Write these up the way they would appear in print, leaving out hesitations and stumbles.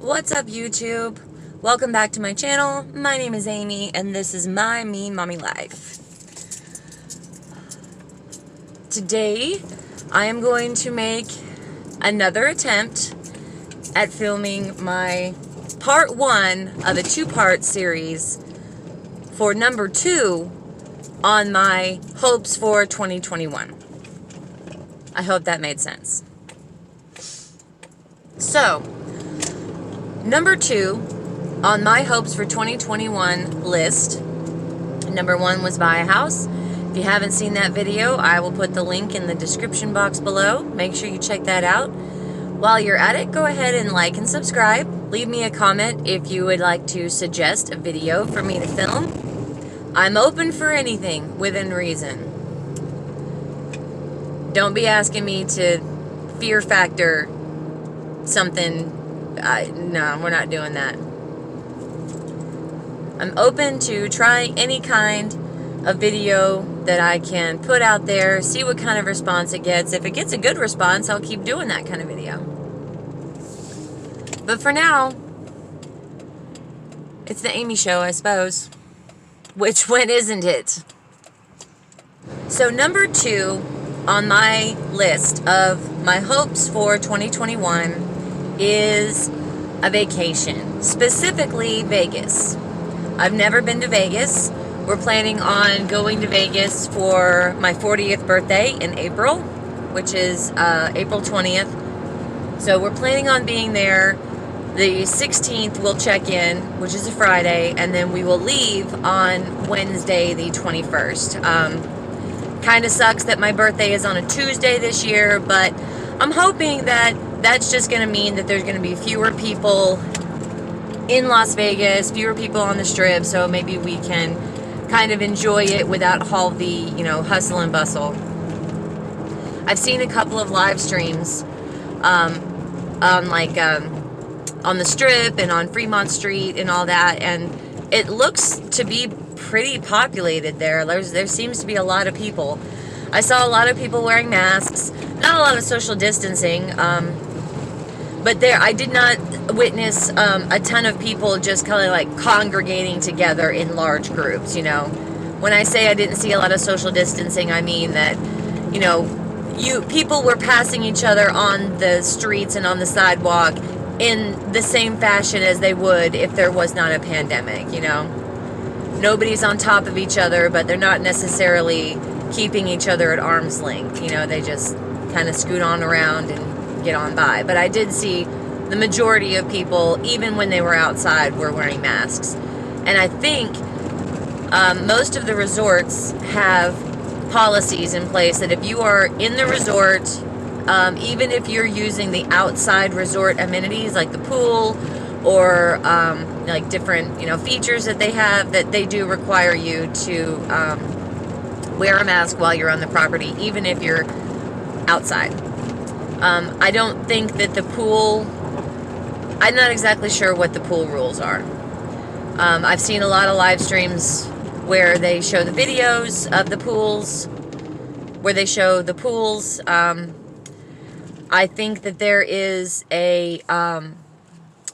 What's up, YouTube? Welcome back to my channel. My name is Amy, and this is my Me Mommy Life. Today, I am going to make another attempt at filming my part 1 of a 2-part series for number 2 on my hopes for 2021. I hope that made sense. So, number 2 on my hopes for 2021 list, number 1 was buy a house. If you haven't seen that video, I will put the link in the description box below. Make sure you check that out. While you're at it, go ahead and like and subscribe. Leave me a comment if you would like to suggest a video for me to film. I'm open for anything within reason. Don't be asking me to fear factor something. No, we're not doing that. I'm open to trying any kind of video that I can put out there, see what kind of response it gets. If it gets a good response, I'll keep doing that kind of video. But for now, it's the Amy Show, I suppose. Which one isn't it? So number 2 on my list of my hopes for 2021 is a vacation, specifically Vegas. I've never been to Vegas. We're planning on going to Vegas for my 40th birthday in April, which is April 20th. So we're planning on being there. The 16th we'll check in, which is a Friday, and then we will leave on Wednesday the 21st. Kind of sucks that my birthday is on a Tuesday this year, but I'm hoping that that's just going to mean that there's going to be fewer people in Las Vegas, fewer people on the Strip, so maybe we can kind of enjoy it without all the, hustle and bustle. I've seen a couple of live streams on the Strip and on Fremont Street and all that, and it looks to be pretty populated there. There seems to be a lot of people. I saw a lot of people wearing masks, not a lot of social distancing, but I did not witness a ton of people just kind of like congregating together in large groups, When I say I didn't see a lot of social distancing, I mean that, people were passing each other on the streets and on the sidewalk in the same fashion as they would if there was not a pandemic, Nobody's on top of each other, but they're not necessarily keeping each other at arm's length. They just kind of scoot on around and get on by. But I did see the majority of people, even when they were outside, were wearing masks. And I think most of the resorts have policies in place that if you are in the resort, even if you're using the outside resort amenities like the pool or like different features that they have, that they do require you to wear a mask while you're on the property, even if you're outside. I don't think that the pool, I'm not exactly sure what the pool rules are. I've seen a lot of live streams where they show the videos of the pools, where they show the pools. I think that there is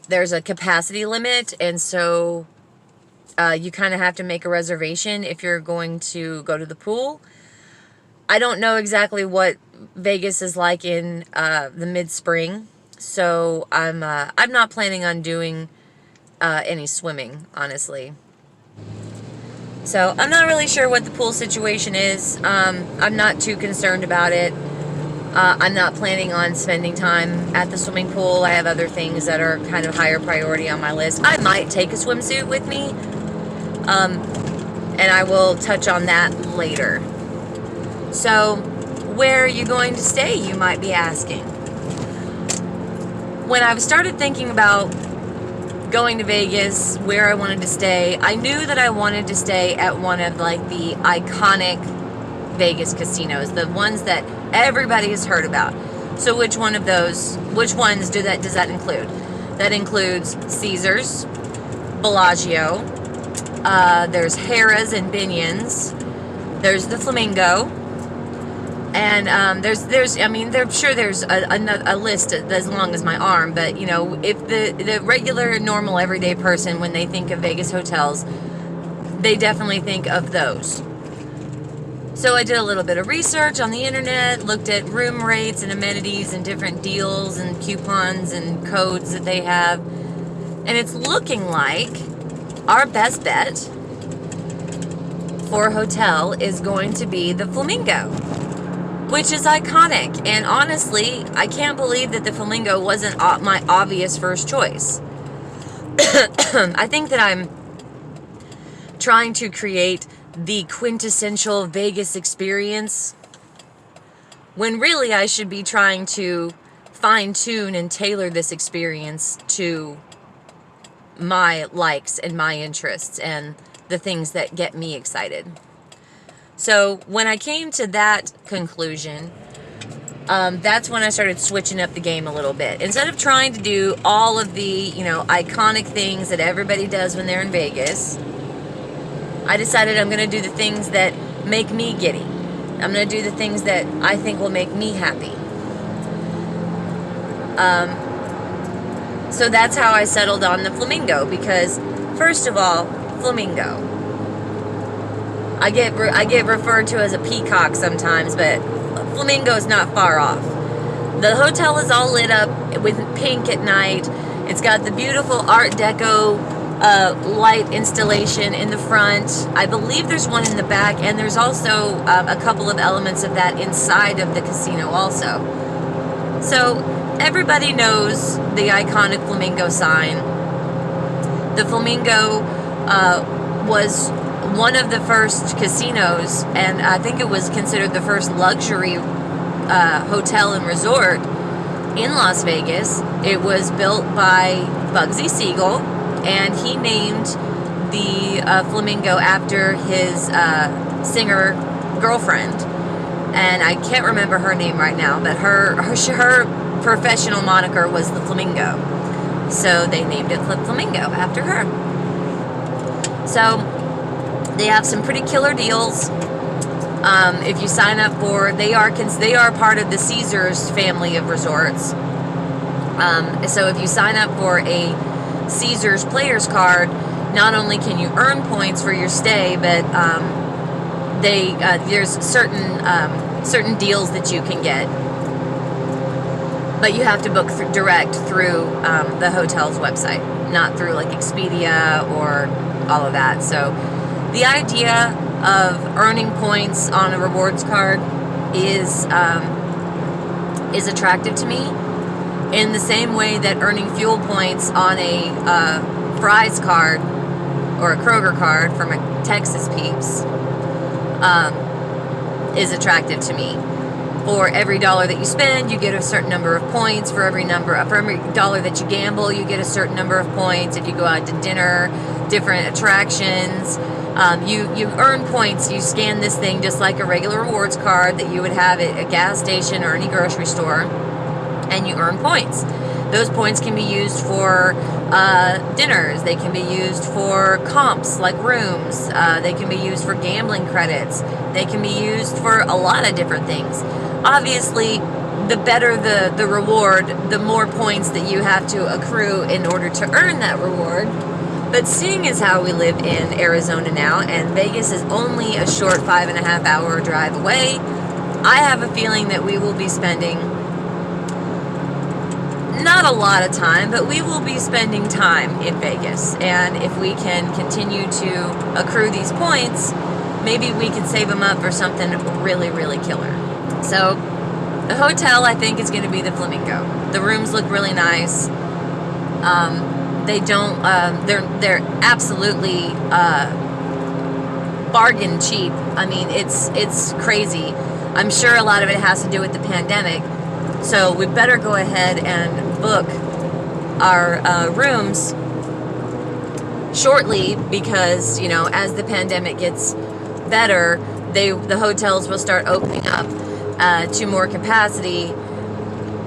there's a capacity limit, and so you kind of have to make a reservation if you're going to go to the pool. I don't know exactly what Vegas is like in the mid-spring, so I'm not planning on doing any swimming, honestly. So I'm not really sure what the pool situation is. I'm not too concerned about it. I'm not planning on spending time at the swimming pool. I have other things that are kind of higher priority on my list. I might take a swimsuit with me, and I will touch on that later. So, where are you going to stay, you might be asking? When I started thinking about going to Vegas, where I wanted to stay, I knew that I wanted to stay at one of like the iconic Vegas casinos, the ones that everybody has heard about. So which ones does that include? That includes Caesars, Bellagio, there's Harrah's and Binion's, there's the Flamingo, And I mean, sure there's a list as long as my arm, but you know, if the regular, normal, everyday person, when they think of Vegas hotels, they definitely think of those. So I did a little bit of research on the internet, looked at room rates and amenities and different deals and coupons and codes that they have, and it's looking like our best bet for a hotel is going to be the Flamingo, which is iconic. And honestly, I can't believe that the Flamingo wasn't my obvious first choice. I think that I'm trying to create the quintessential Vegas experience, when really I should be trying to fine-tune and tailor this experience to my likes and my interests and the things that get me excited. So when I came to that conclusion, that's when I started switching up the game a little bit. Instead of trying to do all of the, you know, iconic things that everybody does when they're in Vegas, I decided I'm going to do the things that make me giddy. I'm going to do the things that I think will make me happy. So that's how I settled on the Flamingo, because first of all, Flamingo. I get referred to as a peacock sometimes, but Flamingo is not far off. The hotel is all lit up with pink at night. It's got the beautiful Art Deco light installation in the front. I believe there's one in the back, and there's also a couple of elements of that inside of the casino also. So everybody knows the iconic Flamingo sign. The Flamingo was one of the first casinos, and I think it was considered the first luxury hotel and resort in Las Vegas. It was built by Bugsy Siegel, and he named the Flamingo after his singer girlfriend, and I can't remember her name right now, but her professional moniker was the Flamingo, so they named it Flamingo after her. So they have some pretty killer deals. If you sign up for, they are part of the Caesars family of resorts. So if you sign up for a Caesars players card, not only can you earn points for your stay, but there's certain deals that you can get. But you have to book direct through the hotel's website, not through like Expedia or all of that. So the idea of earning points on a rewards card is attractive to me, in the same way that earning fuel points on a Fry's card or a Kroger card for my Texas peeps is attractive to me. For every dollar that you spend, you get a certain number of points. For every dollar that you gamble, you get a certain number of points. If you go out to dinner, different attractions, you earn points. You scan this thing just like a regular rewards card that you would have at a gas station or any grocery store, and you earn points. Those points can be used for dinners. They can be used for comps like rooms. They can be used for gambling credits. They can be used for a lot of different things. Obviously, the better the reward, the more points that you have to accrue in order to earn that reward. But seeing as how we live in Arizona now, and Vegas is only a short 5.5 hour drive away, I have a feeling that we will be spending not a lot of time, but we will be spending time in Vegas. And if we can continue to accrue these points, maybe we can save them up for something really, really killer. So the hotel, I think, is going to be the Flamingo. The rooms look really nice. They're absolutely bargain cheap. I mean, it's crazy. I'm sure a lot of it has to do with the pandemic. So we better go ahead and book our rooms shortly, because, you know, as the pandemic gets better, the hotels will start opening up to more capacity.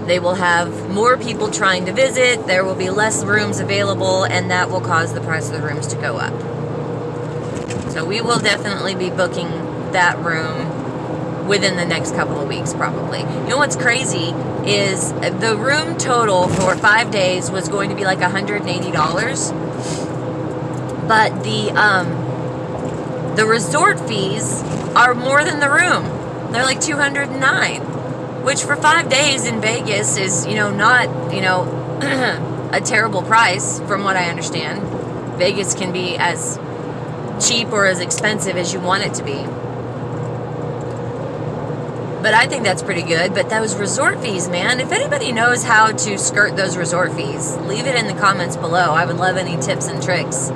They will have more people trying to visit. There will be less rooms available, and that will cause the price of the rooms to go up. So we will definitely be booking that room within the next couple of weeks, probably. You know what's crazy is the room total for 5 days was going to be like $180, but the resort fees are more than the room. They're like $209, which for 5 days in Vegas is, not, a terrible price from what I understand. Vegas can be as cheap or as expensive as you want it to be. But I think that's pretty good. But those resort fees, man, if anybody knows how to skirt those resort fees, leave it in the comments below. I would love any tips and tricks.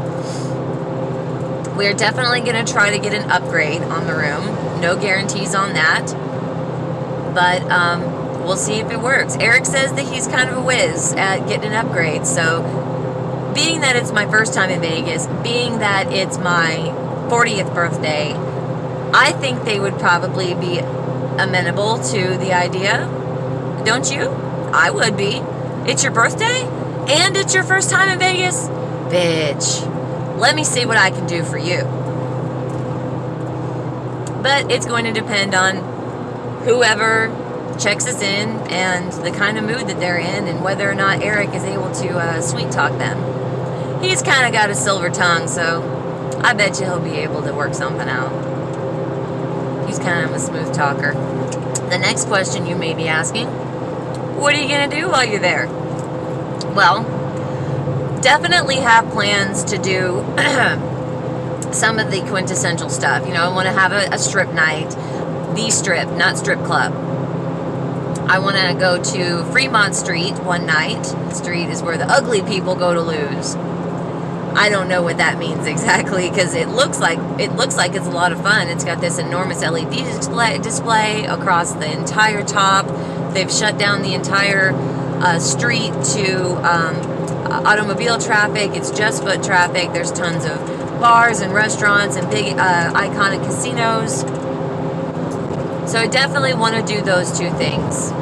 We're definitely going to try to get an upgrade on the room. No guarantees on that. But we'll see if it works. Eric says that he's kind of a whiz at getting an upgrade. So being that it's my first time in Vegas, being that it's my 40th birthday, I think they would probably be amenable to the idea. Don't you? I would be. It's your birthday and it's your first time in Vegas? Bitch, let me see what I can do for you. But it's going to depend on whoever checks us in and the kind of mood that they're in and whether or not Eric is able to sweet talk them. He's kind of got a silver tongue, so I bet you he'll be able to work something out. He's kind of a smooth talker. The next question you may be asking, what are you going to do while you're there? Well, definitely have plans to do some of the quintessential stuff. I want to have a strip night. The Strip, not strip club. I want to go to Fremont Street one night. The street is where the ugly people go to lose. I don't know what that means exactly, because it looks like it's a lot of fun. It's got this enormous LED display across the entire top. They've shut down the entire street to automobile traffic. It's just foot traffic. There's tons of bars and restaurants and big iconic casinos. So I definitely want to do those two things.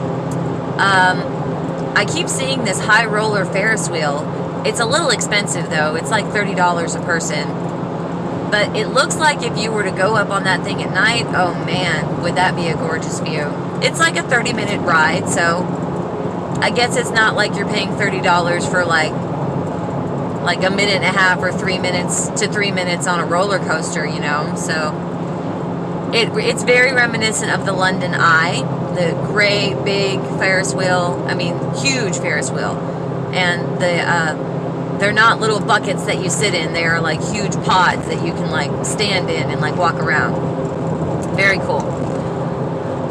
I keep seeing this high roller Ferris wheel. It's a little expensive though. It's like $30 a person. But it looks like if you were to go up on that thing at night, oh man, would that be a gorgeous view. It's like a 30-minute ride, so I guess it's not like you're paying $30 for like a minute and a half or 3 minutes to 3 minutes on a roller coaster, So it's very reminiscent of the London Eye, the gray, big Ferris wheel. I mean, huge Ferris wheel. And they're not little buckets that you sit in. They are like huge pods that you can like stand in and like walk around. Very cool.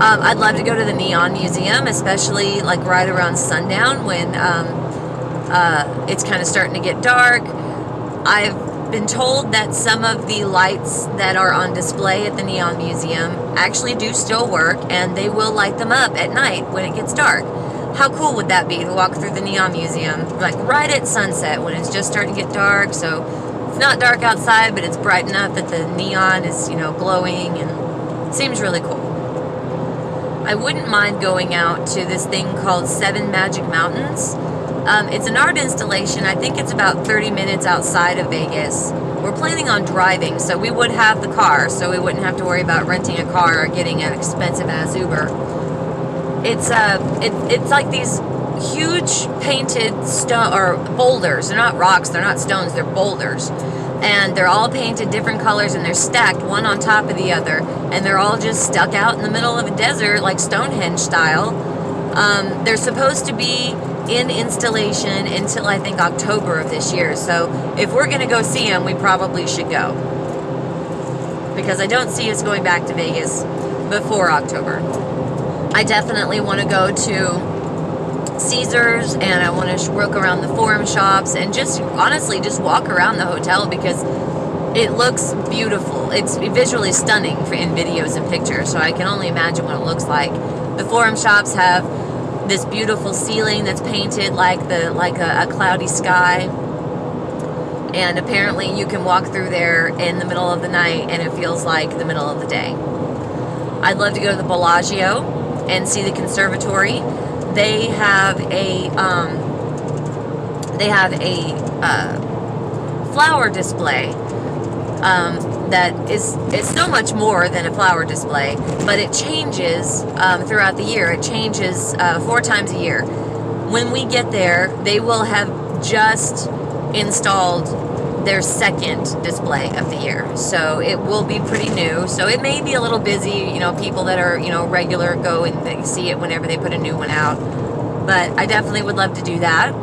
I'd love to go to the Neon Museum, especially like right around sundown when it's kind of starting to get dark. I've been told that some of the lights that are on display at the Neon Museum actually do still work, and they will light them up at night when it gets dark. How cool would that be to walk through the Neon Museum like right at sunset when it's just starting to get dark, so it's not dark outside, but it's bright enough that the neon is, glowing, and it seems really cool. I wouldn't mind going out to this thing called Seven Magic Mountains. It's an art installation. I think it's about 30 minutes outside of Vegas. We're planning on driving, so we would have the car, so we wouldn't have to worry about renting a car or getting an expensive-ass Uber. It's like these huge painted boulders. They're not rocks, they're not stones, they're boulders. And they're all painted different colors, and they're stacked one on top of the other. And they're all just stuck out in the middle of a desert, like Stonehenge style. They're supposed to be in installation until I think October of this year. So if we're gonna go see them, we probably should go, because I don't see us going back to Vegas before October. I definitely want to go to Caesars, and I want to look around the Forum shops and just honestly just walk around the hotel, because it looks beautiful. It's visually stunning in videos and pictures, so I can only imagine what it looks like. The Forum shops have this beautiful ceiling that's painted like a cloudy sky, and apparently you can walk through there in the middle of the night and it feels like the middle of the day. I'd love to go to the Bellagio and see the conservatory. They have a flower display that is so much more than a flower display, but it changes throughout the year. It changes 4 times a year. When we get there, they will have just installed their second display of the year. So it will be pretty new. So it may be a little busy, you know, people that are, you know, regular go and they see it whenever they put a new one out. But I definitely would love to do that.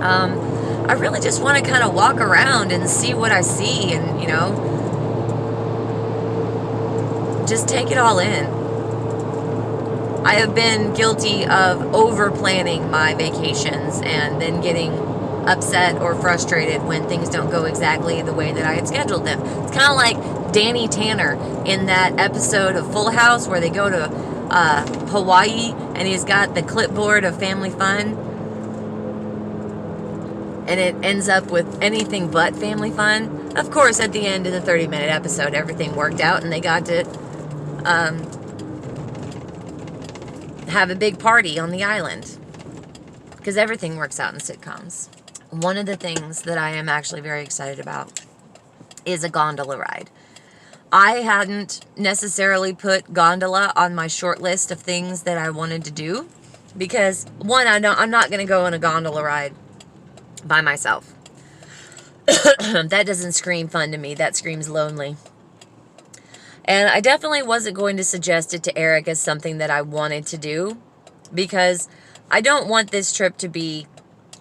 I really just want to kind of walk around and see what I see and, you know, just take it all in. I have been guilty of over planning my vacations and then getting upset or frustrated when things don't go exactly the way that I had scheduled them. It's kind of like Danny Tanner in that episode of Full House where they go to Hawaii and he's got the clipboard of family fun and it ends up with anything but family fun. Of course, at the end of the 30-minute episode, everything worked out and they got to have a big party on the island, because everything works out in sitcoms. One of the things that I am actually very excited about is a gondola ride. I hadn't necessarily put gondola on my short list of things that I wanted to do because, one, I'm not going to go on a gondola ride by myself. That doesn't scream fun to me. That screams lonely. And I definitely wasn't going to suggest it to Eric as something that I wanted to do because I don't want this trip to be,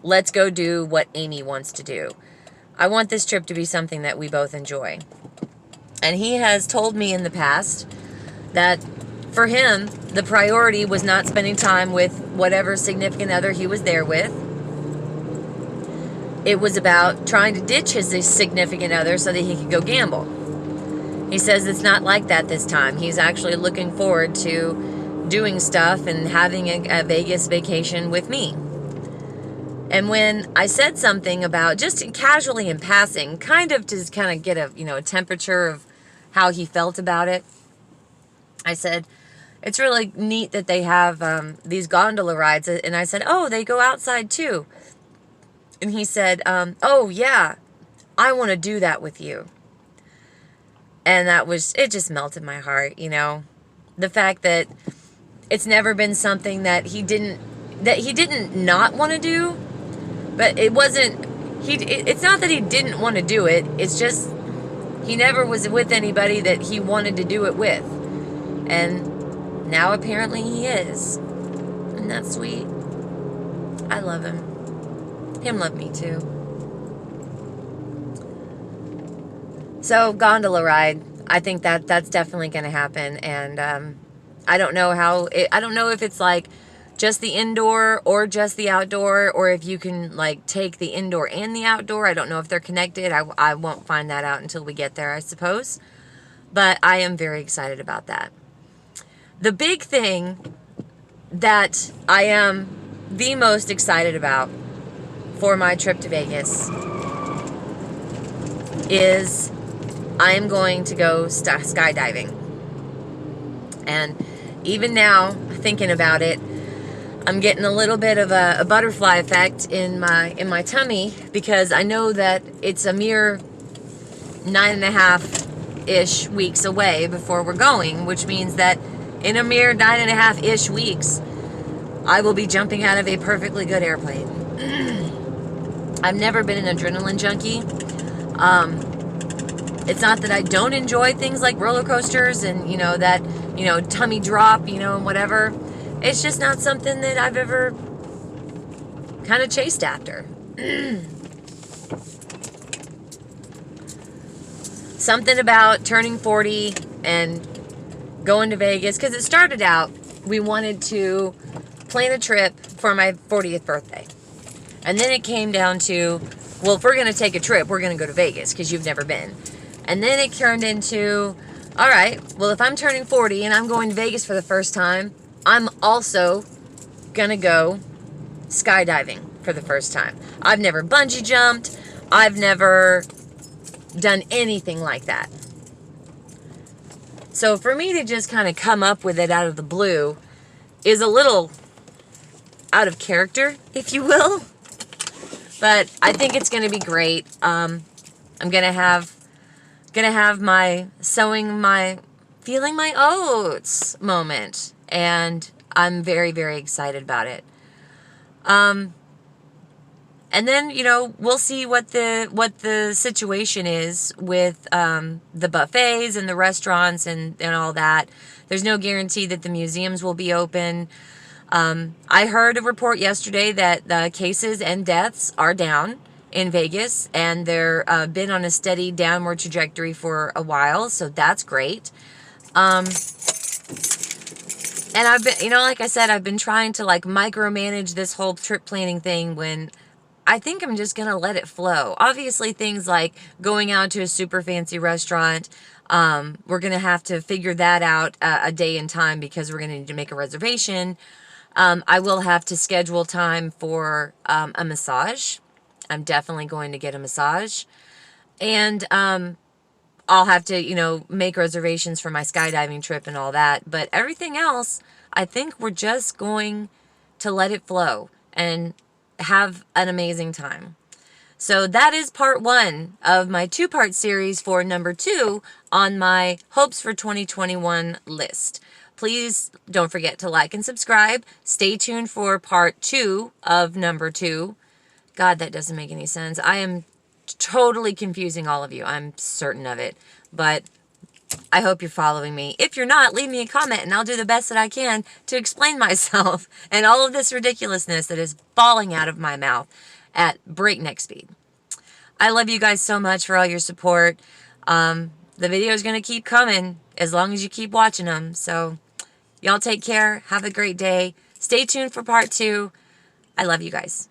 let's go do what Amy wants to do. I want this trip to be something that we both enjoy. And he has told me in the past that for him, the priority was not spending time with whatever significant other he was there with. It was about trying to ditch his significant other so that he could go gamble. He says it's not like that this time. He's actually looking forward to doing stuff and having a Vegas vacation with me. And when I said something about, just casually in passing, kind of to kind of get a temperature of how he felt about it, I said, it's really neat that they have these gondola rides. And I said, oh, they go outside too. And he said, oh yeah, I want to do that with you. And it just melted my heart, you know. The fact that it's never been something that he didn't not want to do, but it wasn't, it's not that he didn't want to do it, it's just he never was with anybody that he wanted to do it with. And now apparently he is. And that's sweet. I love him. Him love me too. So, gondola ride, I think that's definitely going to happen, and I don't know I don't know if it's like just the indoor or just the outdoor, or if you can like take the indoor and the outdoor. I don't know if they're connected. I won't find that out until we get there, I suppose, but I am very excited about that. The big thing that I am the most excited about for my trip to Vegas is I'm going to go skydiving. And even now, thinking about it, I'm getting a little bit of a butterfly effect in my tummy, because I know that it's a mere 9.5-ish weeks away before we're going, which means that in a mere 9.5-ish weeks, I will be jumping out of a perfectly good airplane. I've never been an adrenaline junkie. It's not that I don't enjoy things like roller coasters and, that, tummy drop, and whatever. It's just not something that I've ever kind of chased after. Something about turning 40 and going to Vegas, because it started out, we wanted to plan a trip for my 40th birthday. And then it came down to, well, if we're going to take a trip, we're going to go to Vegas because you've never been. And then it turned into, all right, well, if I'm turning 40 and I'm going to Vegas for the first time, I'm also going to go skydiving for the first time. I've never bungee jumped. I've never done anything like that. So for me to just kind of come up with it out of the blue is a little out of character, if you will. But I think it's going to be great. I'm going to have gonna have my feeling my oats moment, and I'm very, very excited about it. And then, you know, we'll see what the situation is with the buffets and the restaurants and all that. There's no guarantee that the museums will be open. I heard a report yesterday that the cases and deaths are down in Vegas, and they're been on a steady downward trajectory for a while, so that's great. And I've been, you know, like I said, I've been trying to like micromanage this whole trip planning thing when I think I'm just going to let it flow. Obviously, things like going out to a super fancy restaurant, we're going to have to figure that out a day and time because we're going to need to make a reservation. I will have to schedule time for a massage. I'm definitely going to get a massage. And I'll have to, you know, make reservations for my skydiving trip and all that. But everything else, I think we're just going to let it flow and have an amazing time. So that is part 1 of my 2-part series for number 2 on my hopes for 2021 list. Please don't forget to like and subscribe. Stay tuned for part 2 of number 2. God, that doesn't make any sense. I am totally confusing all of you. I'm certain of it. But I hope you're following me. If you're not, leave me a comment and I'll do the best that I can to explain myself and all of this ridiculousness that is falling out of my mouth at breakneck speed. I love you guys so much for all your support. The video is going to keep coming as long as you keep watching them. So y'all take care. Have a great day. Stay tuned for part 2. I love you guys.